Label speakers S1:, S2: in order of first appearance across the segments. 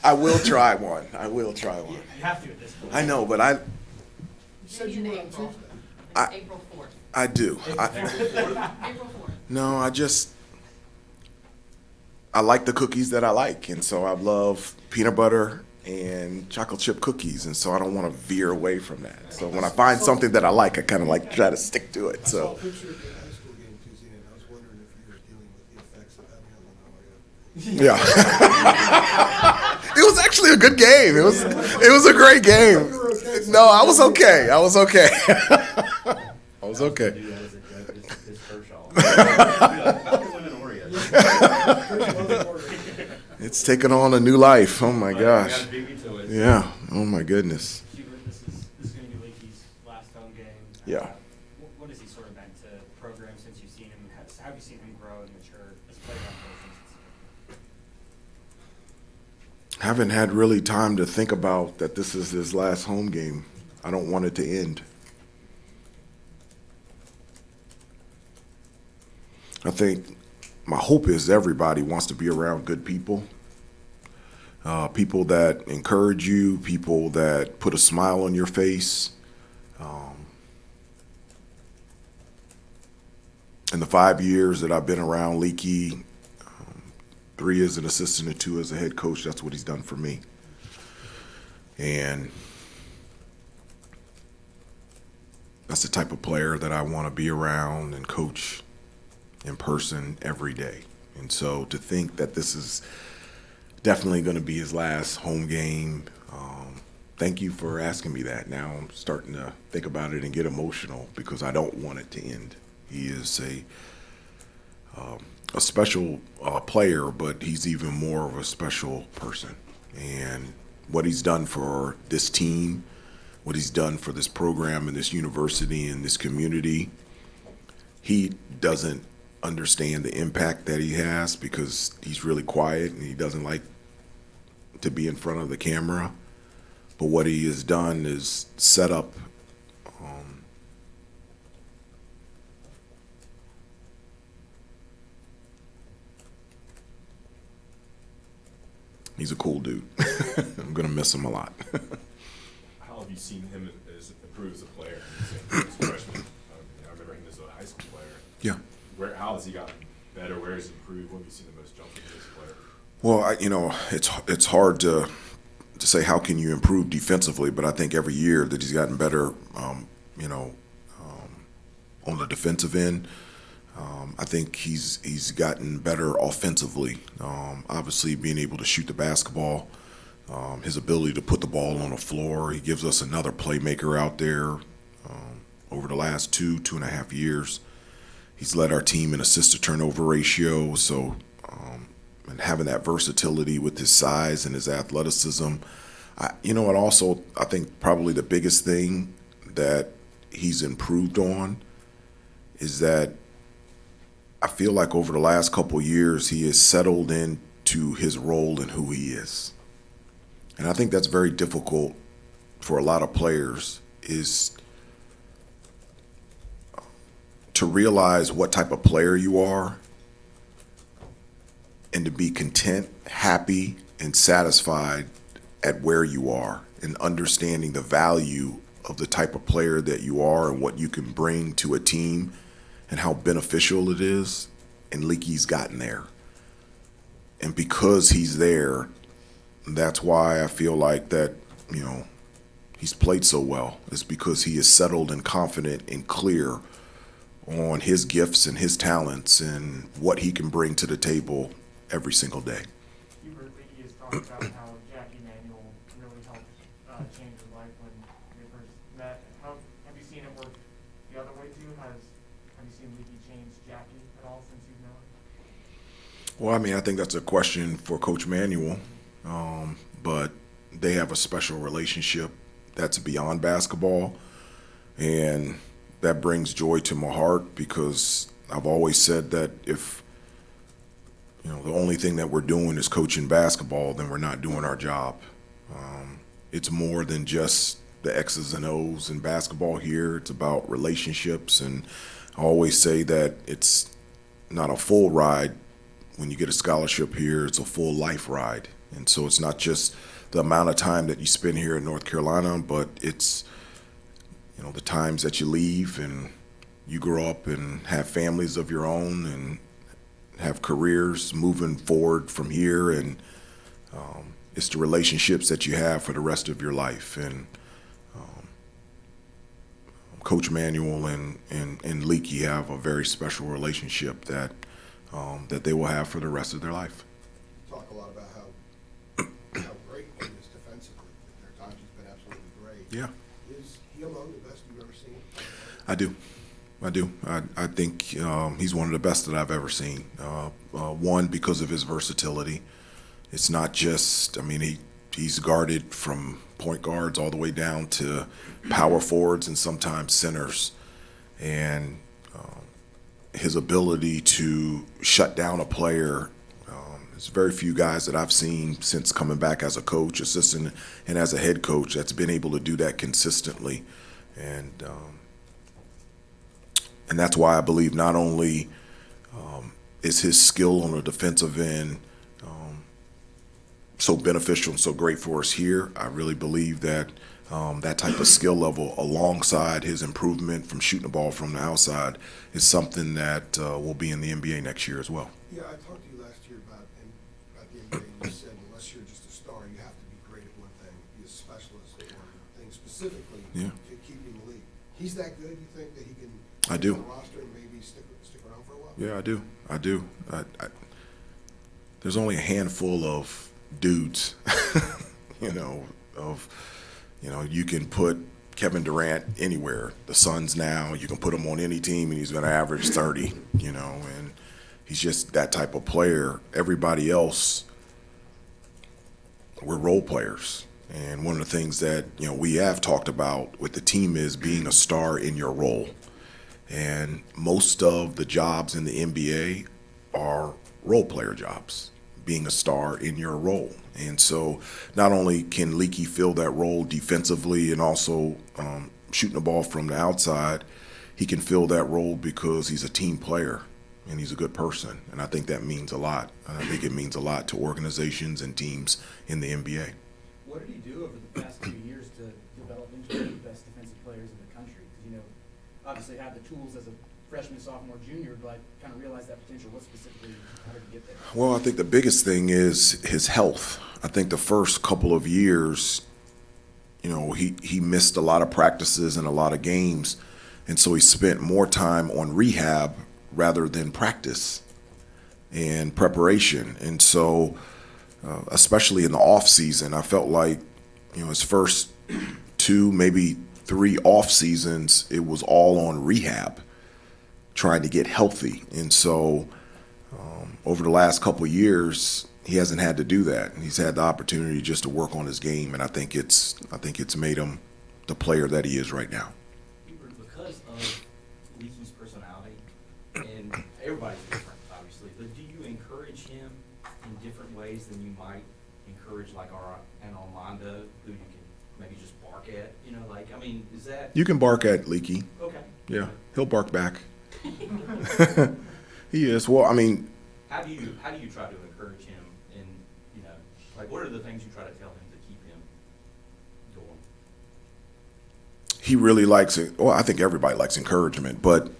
S1: I will try one. I will try one.
S2: You have to at this point.
S1: I know, but
S3: You said you were on Tuesday.
S1: I-
S4: It's April 4th.
S1: I do.
S4: April 4th.
S1: No, I like the cookies that I like, and so I love peanut butter and chocolate chip cookies, and so I don't want to veer away from that. So when I find something that I like, I kind of like try to stick to it.
S3: I saw a
S1: So
S3: picture of your high school game Tuesday, and I was wondering if you were dealing with the effects of having Illinois.
S1: yeah, it was actually a good game. It was a great game. No, I was okay. I was okay. I was okay.
S2: Do that as a joke. It's Kershaw.
S1: It's taken on a new life. Oh my gosh.
S2: Gotta beat me to it.
S1: Yeah. Oh my goodness.
S2: Hubert, this is going to be Leakey's last home game.
S1: Yeah.
S2: What has he sort of meant to the program since you've seen him? How have you seen him grow and mature as a player on both ends?
S1: Haven't had really time to think about that this is his last home game. I don't want it to end. I think my hope is everybody wants to be around good people. People that encourage you, people that put a smile on your face. In the 5 years that I've been around Leakey, 3 as an assistant and 2 as a head coach, that's what he's done for me. And that's the type of player that I want to be around and coach in person every day. And so to think that this is definitely going to be his last home game, thank you for asking me that. Now I'm starting to think about it and get emotional because I don't want it to end. He is a special player, but he's even more of a special person. And what he's done for this team, what he's done for this program and this university and this community, he doesn't understand the impact that he has because he's really quiet and he doesn't like to be in front of the camera. But what he has done is set up he's a cool dude. I'm going to miss him a lot.
S5: How have you seen him improve as a player? As a freshman, I remember him as a high school player.
S1: Yeah.
S5: How has he gotten better? Where has he improved? What have you seen the most jump in as a player?
S1: Well, it's hard to say how can you improve defensively, but I think every year that he's gotten better, on the defensive end. I think he's gotten better offensively. Obviously, being able to shoot the basketball, his ability to put the ball on the floor. He gives us another playmaker out there. Over the last 2.5 years, he's led our team in assist to turnover ratio. So, and having that versatility with his size and his athleticism, I think probably the biggest thing that he's improved on is that I feel like over the last couple years he has settled into his role and who he is. And I think that's very difficult for a lot of players is to realize what type of player you are and to be content, happy, and satisfied at where you are and understanding the value of the type of player that you are and what you can bring to a team and how beneficial it is. And Leakey's gotten there. And because he's there, that's why I feel like that, he's played so well. It's because he is settled and confident and clear on his gifts and his talents and what he can bring to the table every single day.
S6: Hubert Leakey has talked about how Jackie Manuel really helped change his life when they first met. How have you seen it work the other way too? Have you seen Leakey change Jackie at all since you've known him?
S1: Well, I think that's a question for Coach Manuel, but they have a special relationship that's beyond basketball, and that brings joy to my heart because I've always said that if the only thing that we're doing is coaching basketball, then we're not doing our job. It's more than just the X's and O's in basketball here. It's about relationships, and I always say that it's not a full ride. When you get a scholarship here, it's a full life ride. And so it's not just the amount of time that you spend here in North Carolina, but it's, you know, the times that you leave and you grow up and have families of your own and have careers moving forward from here. And it's the relationships that you have for the rest of your life. And Coach Manuel and Leaky have a very special relationship that that they will have for the rest of their life.
S3: Talk a lot about how great he is defensively. There are times he's been absolutely great.
S1: Yeah.
S3: Is he among the best you've ever seen?
S1: I do. I think he's one of the best that I've ever seen. One, because of his versatility. It's not just, I mean, he's guarded from point guards all the way down to power forwards and sometimes centers. And his ability to shut down a player, there's very few guys that I've seen since coming back as a coach, assistant, and as a head coach that's been able to do that consistently. And that's why I believe not only is his skill on the defensive end so beneficial and so great for us here, I really believe that that type of skill level alongside his improvement from shooting the ball from the outside is something that will be in the NBA next year as well.
S3: Yeah, I talked to you last year about the NBA, and you said unless you're just a star, you have to be great at one thing, be a specialist at one thing specifically
S1: Yeah.
S3: to keep you in the league. He's that good, you think, that he can
S1: I
S3: get
S1: do.
S3: on the roster and maybe stick around for a while?
S1: Yeah, I do. There's only a handful of dudes, you can put Kevin Durant anywhere. The Suns now, you can put him on any team and he's going to average 30, and he's just that type of player. Everybody else, we're role players. And one of the things that, we have talked about with the team is being a star in your role. And most of the jobs in the NBA are role player jobs, being a star in your role. And so not only can Leaky fill that role defensively and also shooting the ball from the outside, he can fill that role because he's a team player and he's a good person. And I think that means a lot. And I think it means a lot to organizations and teams in the NBA.
S7: What did he do over the past 2 years to develop into one of the best defensive players in the country? Because, obviously have the tools as a freshman, sophomore, junior, but kind of realize that potential. What specifically, how did he get there?
S1: Well, I think the biggest thing is his health. I think the first couple of years, he missed a lot of practices and a lot of games, and so he spent more time on rehab rather than practice and preparation. And so, especially in the off season, I felt like, his first 2, maybe 3 off seasons, it was all on rehab, trying to get healthy. And so over the last couple of years, he hasn't had to do that. And he's had the opportunity just to work on his game, and I think it's made him the player that he is right now.
S7: Hubert, because of Leaky's personality, and everybody's different, obviously, but do you encourage him in different ways than you might encourage, like an Armando, who you can maybe just bark at? Is that...
S1: You can bark at Leaky.
S7: Okay.
S1: Yeah, he'll bark back. He is. Well,
S7: How do you try to encourage him in, what are the things you try to tell him to keep him going?
S1: he really likes it. Well, I think everybody likes encouragement, but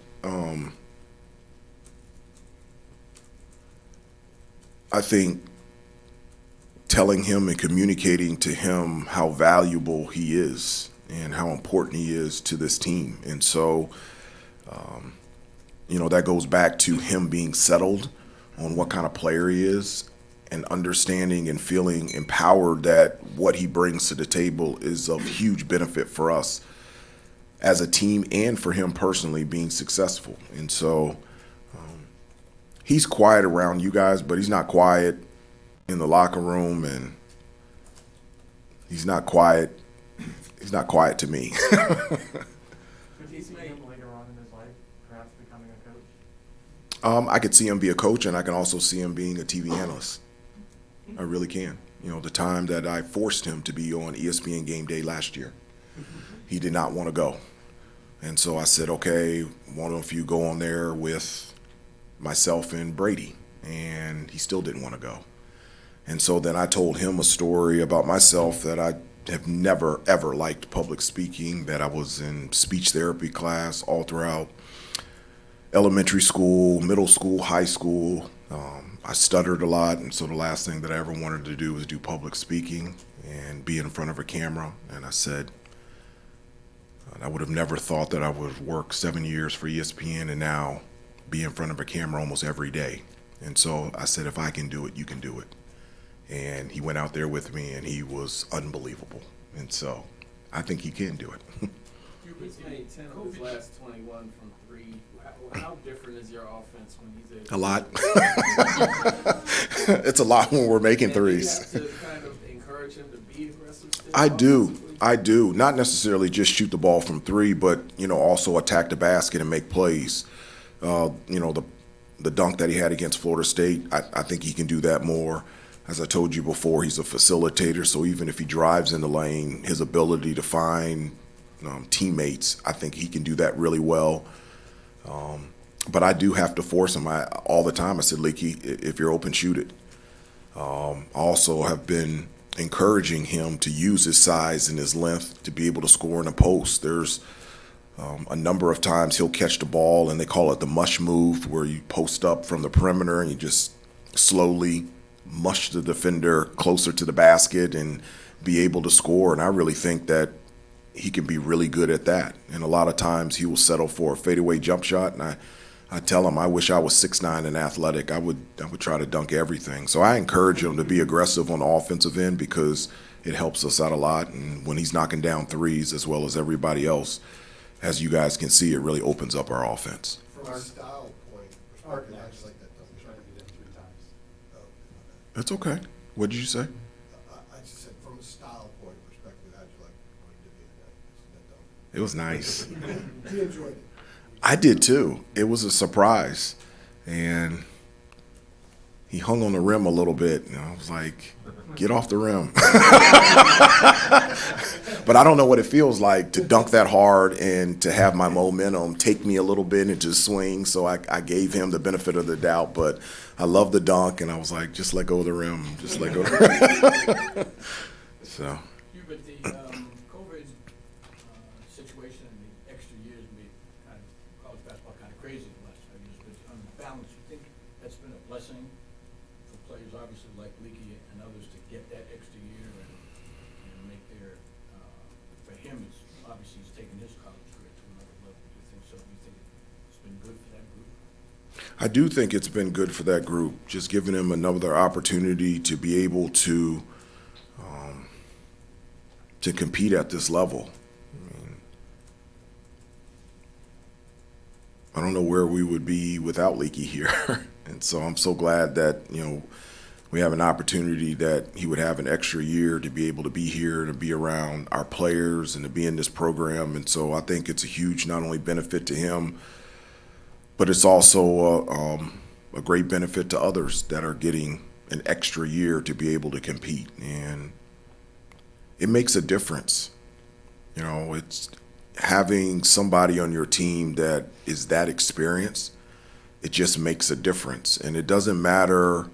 S1: I think telling him and communicating to him how valuable he is and how important he is to this team. And so, that goes back to him being settled on what kind of player he is and understanding and feeling empowered that what he brings to the table is of huge benefit for us as a team and for him personally being successful. And so he's quiet around you guys, but he's not quiet in the locker room, and he's not quiet to me.
S6: Could you see him later on in his life perhaps becoming a coach?
S1: I could see him be a coach, and I can also see him being a TV analyst. I really can. The time that I forced him to be on ESPN Game Day last year, he did not want to go. And so I said, okay, why don't you go on there with myself and Brady? And he still didn't want to go. And so then I told him a story about myself that I have never, ever liked public speaking, that I was in speech therapy class all throughout elementary school, middle school, high school. I stuttered a lot, and so the last thing that I ever wanted to do was do public speaking and be in front of a camera. And I said, I would have never thought that I would work 7 years for ESPN and now be in front of a camera almost every day. And so I said, if I can do it, you can do it. And he went out there with me, and he was unbelievable. And so I think he can do it.
S8: He's made 10 of his last 21 from 3. How different is your offense when he's able
S1: A lot. It's a lot when we're making threes.
S8: Do you have to kind of encourage him to be aggressive still
S1: I do.
S8: offensively?
S1: I do. Not necessarily just shoot the ball from 3, but, also attack the basket and make plays. The dunk that he had against Florida State, I think he can do that more. As I told you before, he's a facilitator, so even if he drives in the lane, his ability to find teammates, I think he can do that really well. But I do have to force him all the time. I said, Leaky, if you're open, shoot it. I also have been encouraging him to use his size and his length to be able to score in a post. There's a number of times he'll catch the ball, and they call it the mush move, where you post up from the perimeter and you just slowly mush the defender closer to the basket and be able to score. And I really think that he can be really good at that. And a lot of times he will settle for a fadeaway jump shot, and I tell him I wish I was 6'9" and athletic. I would try to dunk everything. So I encourage him to be aggressive on the offensive end because it helps us out a lot. And when he's knocking down threes as well as everybody else, as you guys can see, it really opens up our offense.
S3: From a style point perspective, I just like that double shot. Oh,
S1: It's okay. What did you say?
S3: I just said from a style point perspective, how'd you like what he did the other night? That
S1: It was nice.
S3: dunk. He enjoyed it.
S1: I did too. It was a surprise. And he hung on the rim a little bit, and I was like, get off the rim. But I don't know what it feels like to dunk that hard and to have my momentum take me a little bit and to swing. So I gave him the benefit of the doubt, but I love the dunk, and I was like, just let go of the rim. Just let go of the rim. So.
S8: Hubert, the COVID situation and the extra years made kind of college basketball kind of crazy the last 5 years, but on balance, you think that's been a blessing for players, obviously like Leaky and others, to get that extra year and make their, for him, it's obviously he's taken his college career to another level. Do you think so? Do you think it's been good for that group?
S1: I do think it's been good for that group, just giving them another opportunity to be able to compete at this level. I don't know where we would be without Leaky here. And so I'm so glad that, we have an opportunity that he would have an extra year to be able to be here, to be around our players and to be in this program. And so I think it's a huge not only benefit to him, but it's also a great benefit to others that are getting an extra year to be able to compete. And it makes a difference. It's having somebody on your team that is that experienced. It just makes a difference. And it doesn't matter.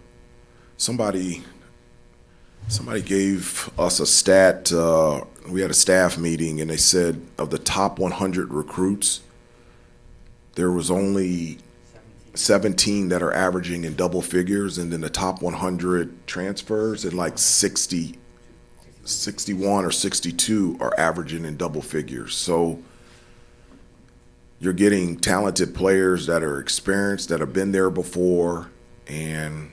S1: Somebody gave us a stat. We had a staff meeting, and they said of the top 100 recruits, there was only 17 that are averaging in double figures, and then the top 100 transfers and like 61 or 62 are averaging in double figures. So you're getting talented players that are experienced, that have been there before, and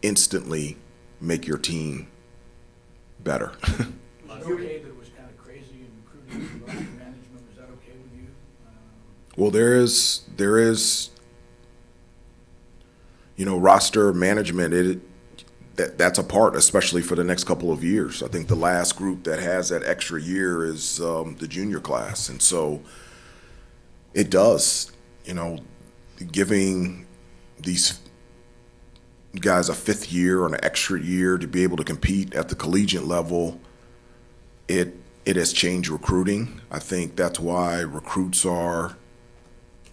S1: instantly make your team better.
S8: Was it okay that it was kind of crazy in recruiting and roster management? Was that okay with you?
S1: Well, there is roster management. That's a part, especially for the next couple of years. I think the last group that has that extra year is the junior class, and so it does. Giving these guys a fifth year or an extra year to be able to compete at the collegiate level, it has changed recruiting. I think that's why recruits are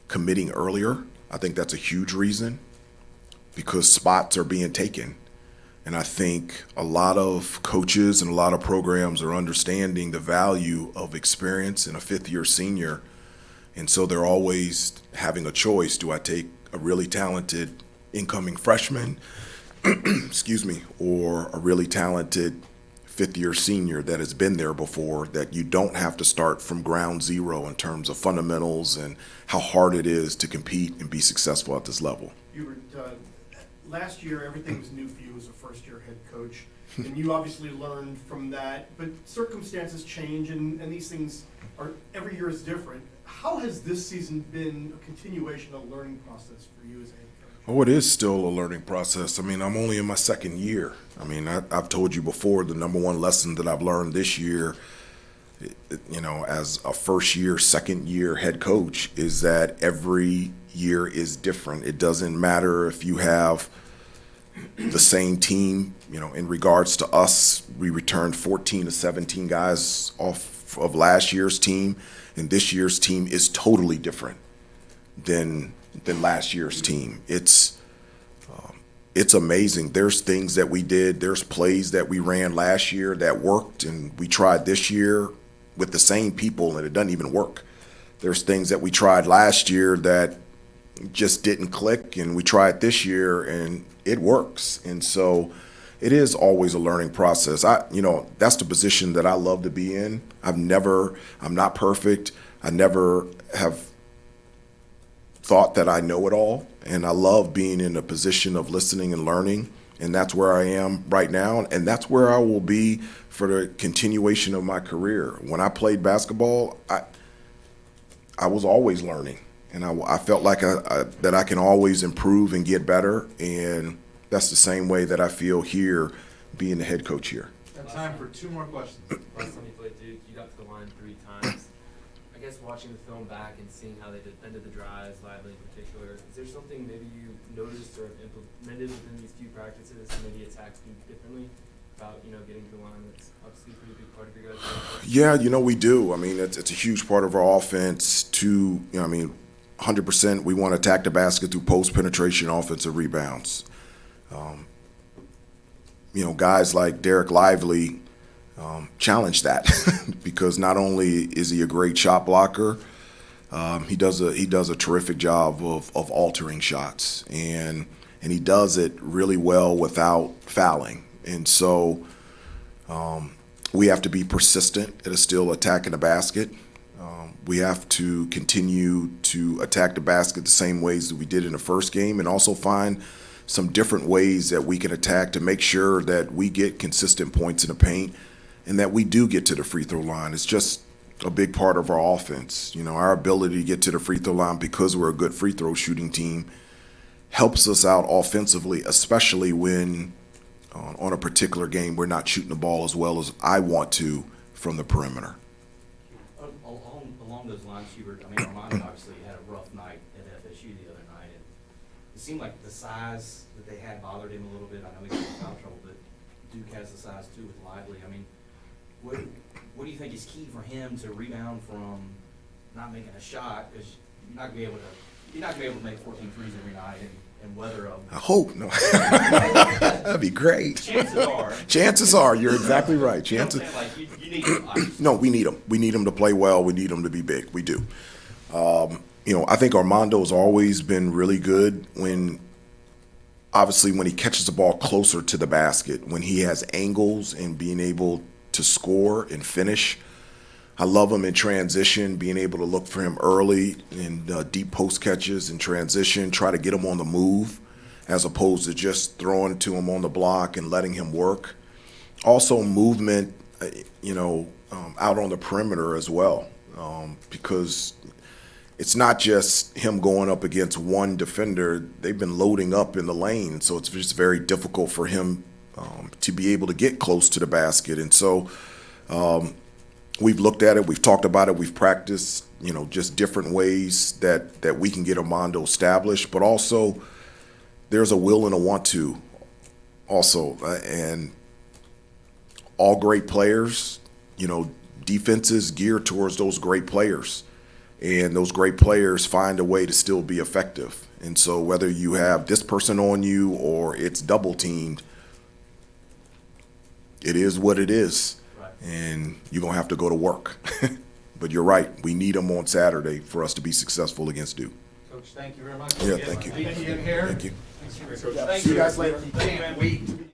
S1: committing earlier. I think that's a huge reason, because spots are being taken. And I think a lot of coaches and a lot of programs are understanding the value of experience in a fifth-year senior. And so they're always having a choice. Do I take a really talented incoming freshman, excuse me, or a really talented fifth-year senior that has been there before, that you don't have to start from ground zero in terms of fundamentals and how hard it is to compete and be successful at this level?
S9: Hubert, last year, everything was new for you as a first-year head coach, and you obviously learned from that, but circumstances change, and these things are, every year is different. How has this season been a continuation of a learning process for you as a head coach?
S1: Oh, it is still a learning process. I mean, I'm only in my second year. I mean, I've told you before, the number one lesson that I've learned this year, as a first-year, second-year head coach, is that every year is different. It doesn't matter if you have the same team. In regards to us, we returned 14 to 17 guys off of last year's team, and this year's team is totally different than last year's team. It's amazing. There's things that we did, there's plays that we ran last year that worked, and we tried this year with the same people, and it doesn't even work. There's things that we tried last year that just didn't click, and we tried this year, and it works. And so it is always a learning process. That's the position that I love to be in. I'm not perfect. I never have thought that I know it all, and I love being in a position of listening and learning, and that's where I am right now, and that's where I will be for the continuation of my career. When I played basketball, I was always learning, and I felt like that I can always improve and get better, and that's the same way that I feel here being the head coach here.
S10: Got time for two more questions.
S11: Last time you played Duke, you got to the line 3 times. I guess watching the film back and seeing how they defended the drives, Lively in particular, is there something maybe you noticed or implemented within these few practices to maybe attack Duke differently about, getting to the line? That's obviously a pretty big part of your guys' offense.
S1: Yeah, we do. I mean, it's a huge part of our offense to, 100% we want to attack the basket through post-penetration offensive rebounds. Guys like Derek Lively challenge that because not only is he a great shot blocker, he does a terrific job of altering shots, and he does it really well without fouling. And so we have to be persistent at still attacking the basket. We have to continue to attack the basket the same ways that we did in the first game, and also find some different ways that we can attack to make sure that we get consistent points in the paint and that we do get to the free throw line. It's just a big part of our offense. Our ability to get to the free throw line, because we're a good free throw shooting team, helps us out offensively, especially when on a particular game we're not shooting the ball as well as I want to from the perimeter.
S7: Along those lines, Hubert, Armando obviously had a rough night at FSU the other night, and it seemed like the size that they had bothered him a little bit. I know he got in foul trouble, but Duke has the size too with Lively. What do you think is key for him to rebound from not making a shot? Because you're not gonna be able to make 14 threes every night and weather them.
S1: I hope no. That'd be great. Chances are, you're exactly right. Chances.
S7: You need them.
S1: No, we need them. We need them to play well. We need them to be big. We do. I think Armando's always been really good when he catches the ball closer to the basket, when he has angles and being able to score and finish. I love him in transition, being able to look for him early in deep post catches and transition, try to get him on the move as opposed to just throwing to him on the block and letting him work. Also movement, out on the perimeter as well, because it's not just him going up against one defender. They've been loading up in the lane, so it's just very difficult for him to be able to get close to the basket. And so we've looked at it, we've talked about it, we've practiced, just different ways that we can get Armando established. But also, there's a will and a want to also. And all great players, defenses geared towards those great players. And those great players find a way to still be effective. And so whether you have this person on you or it's double teamed, it is what it is.
S7: Right.
S1: And you're going to have to go to work. But you're right. We need them on Saturday for us to be successful against Duke.
S8: Coach, thank you very much.
S1: Yeah, thank you.
S8: Thank you.
S1: Thank you.
S8: Thank you guys later. Can't wait.